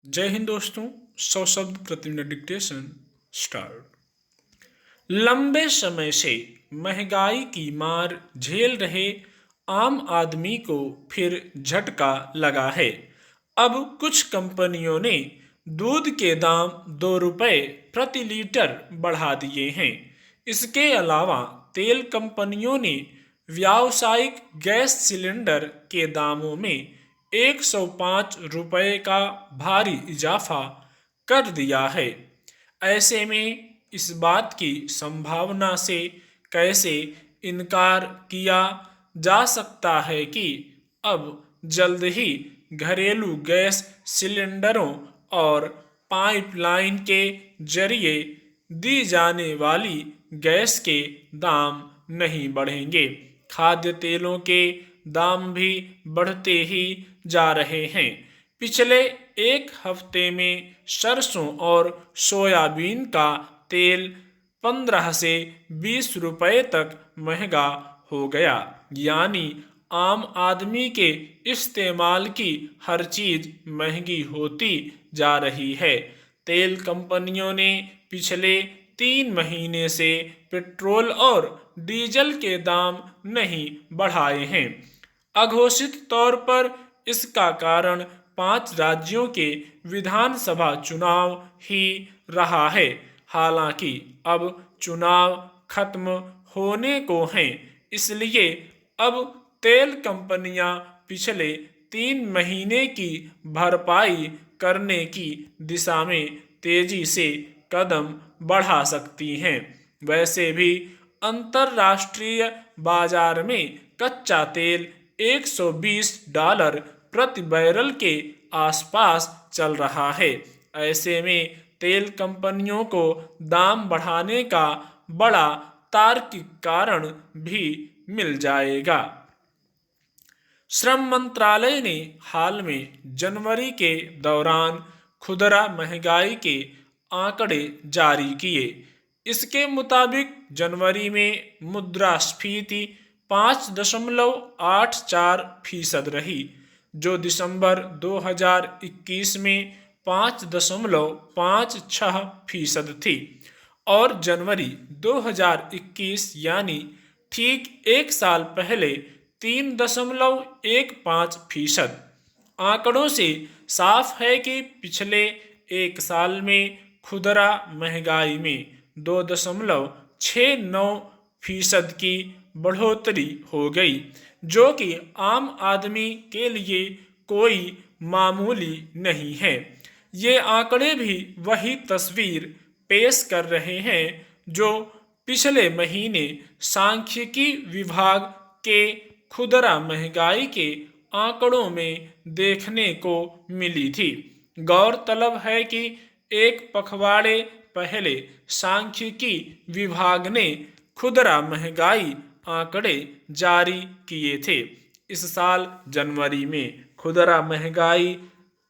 जय हिंद दोस्तों। 100 शब्द प्रति मिनट डिक्टेशन स्टार्ट। लंबे समय से महंगाई की मार झेल रहे आम आदमी को फिर झटका लगा है। अब कुछ कंपनियों ने दूध के दाम 2 रुपए प्रति लीटर बढ़ा दिए हैं। इसके अलावा तेल कंपनियों ने व्यावसायिक गैस सिलेंडर के दामों में 105 रुपए का भारी इजाफा कर दिया है। ऐसे में इस बात की संभावना से कैसे इनकार किया जा सकता है कि अब जल्द ही घरेलू गैस सिलेंडरों और पाइपलाइन के जरिए दी जाने वाली गैस के दाम नहीं बढ़ेंगे। खाद्य तेलों के दाम भी बढ़ते ही जा रहे हैं। पिछले एक हफ्ते में सरसों और सोयाबीन का तेल 15 से 20 रुपए तक महंगा हो गया। यानी आम आदमी के इस्तेमाल की हर चीज महंगी होती जा रही है। तेल कंपनियों ने पिछले 3 महीने से पेट्रोल और डीजल के दाम नहीं बढ़ाए हैं। अघोषित तौर पर इसका कारण 5 राज्यों के विधानसभा चुनाव ही रहा है। हालांकि अब चुनाव खत्म होने को हैं, इसलिए अब तेल कंपनियां पिछले 3 महीने की भरपाई करने की दिशा में तेजी से कदम बढ़ा सकती हैं। वैसे भी अंतर्राष्ट्रीय बाजार में कच्चा तेल $120 प्रति बैरल के आसपास चल रहा है। ऐसे में तेल कंपनियों को दाम बढ़ाने का बड़ा तार्किक कारण भी मिल जाएगा। श्रम मंत्रालय ने हाल में जनवरी के दौरान खुदरा महंगाई के आंकड़े जारी किए। इसके मुताबिक जनवरी में मुद्रास्फीति 5.84% रही, जो दिसंबर 2021 में 5.56% थी और जनवरी 2021 यानी ठीक एक साल पहले 3.15%। आंकड़ों से साफ है कि पिछले एक साल में खुदरा महंगाई में 2.69% की बढ़ोतरी हो गई, जो कि आम आदमी के लिए कोई मामूली नहीं है। ये आंकड़े भी वही तस्वीर पेश कर रहे हैं जो पिछले महीने सांख्यिकी विभाग के खुदरा महंगाई के आंकड़ों में देखने को मिली थी। गौरतलब है कि एक पखवाड़े पहले सांख्यिकी विभाग ने खुदरा महंगाई आंकड़े जारी किए थे। इस साल जनवरी में खुदरा महंगाई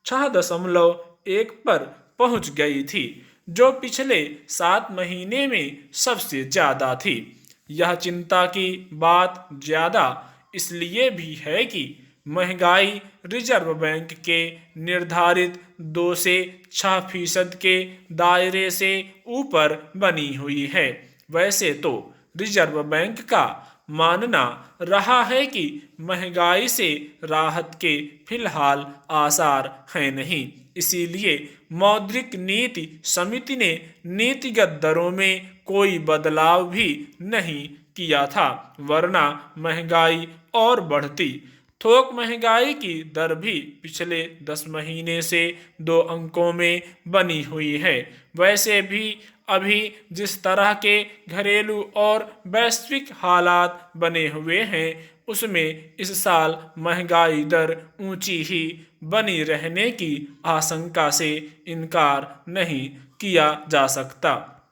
6.1 पर पहुंच गई थी, जो पिछले 7 महीने में सबसे ज्यादा थी। यह चिंता की बात ज्यादा इसलिए भी है कि महंगाई रिजर्व बैंक के निर्धारित 2 से 6% के दायरे से ऊपर बनी हुई है। वैसे तो रिजर्व बैंक का मानना रहा है कि महंगाई से राहत के फिलहाल आसार हैं नहीं, इसीलिए मौद्रिक नीति समिति ने नीतिगत दरों में कोई बदलाव भी नहीं किया था, वरना महंगाई और बढ़ती। थोक महंगाई की दर भी पिछले 10 महीने से 2 अंकों में बनी हुई है। वैसे भी अभी जिस तरह के घरेलू और वैश्विक हालात बने हुए हैं, उसमें इस साल महंगाई दर ऊंची ही बनी रहने की आशंका से इनकार नहीं किया जा सकता।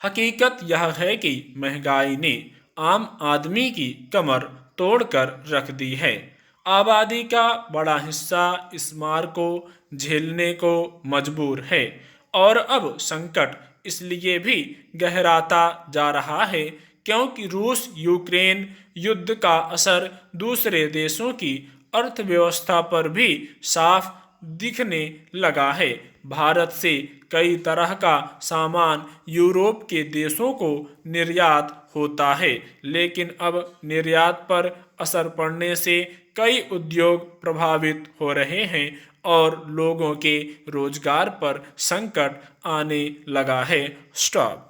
हकीकत यह है कि महंगाई ने आम आदमी की कमर तोड़कर रख दी है। आबादी का बड़ा हिस्सा इस मार को झेलने को मजबूर है और अब संकट इसलिए भी गहराता जा रहा है क्योंकि रूस यूक्रेन युद्ध का असर दूसरे देशों की अर्थव्यवस्था पर भी साफ दिखने लगा है। भारत से कई तरह का सामान यूरोप के देशों को निर्यात होता है, लेकिन अब निर्यात पर असर पड़ने से कई उद्योग प्रभावित हो रहे हैं और लोगों के रोजगार पर संकट आने लगा है। स्टॉप।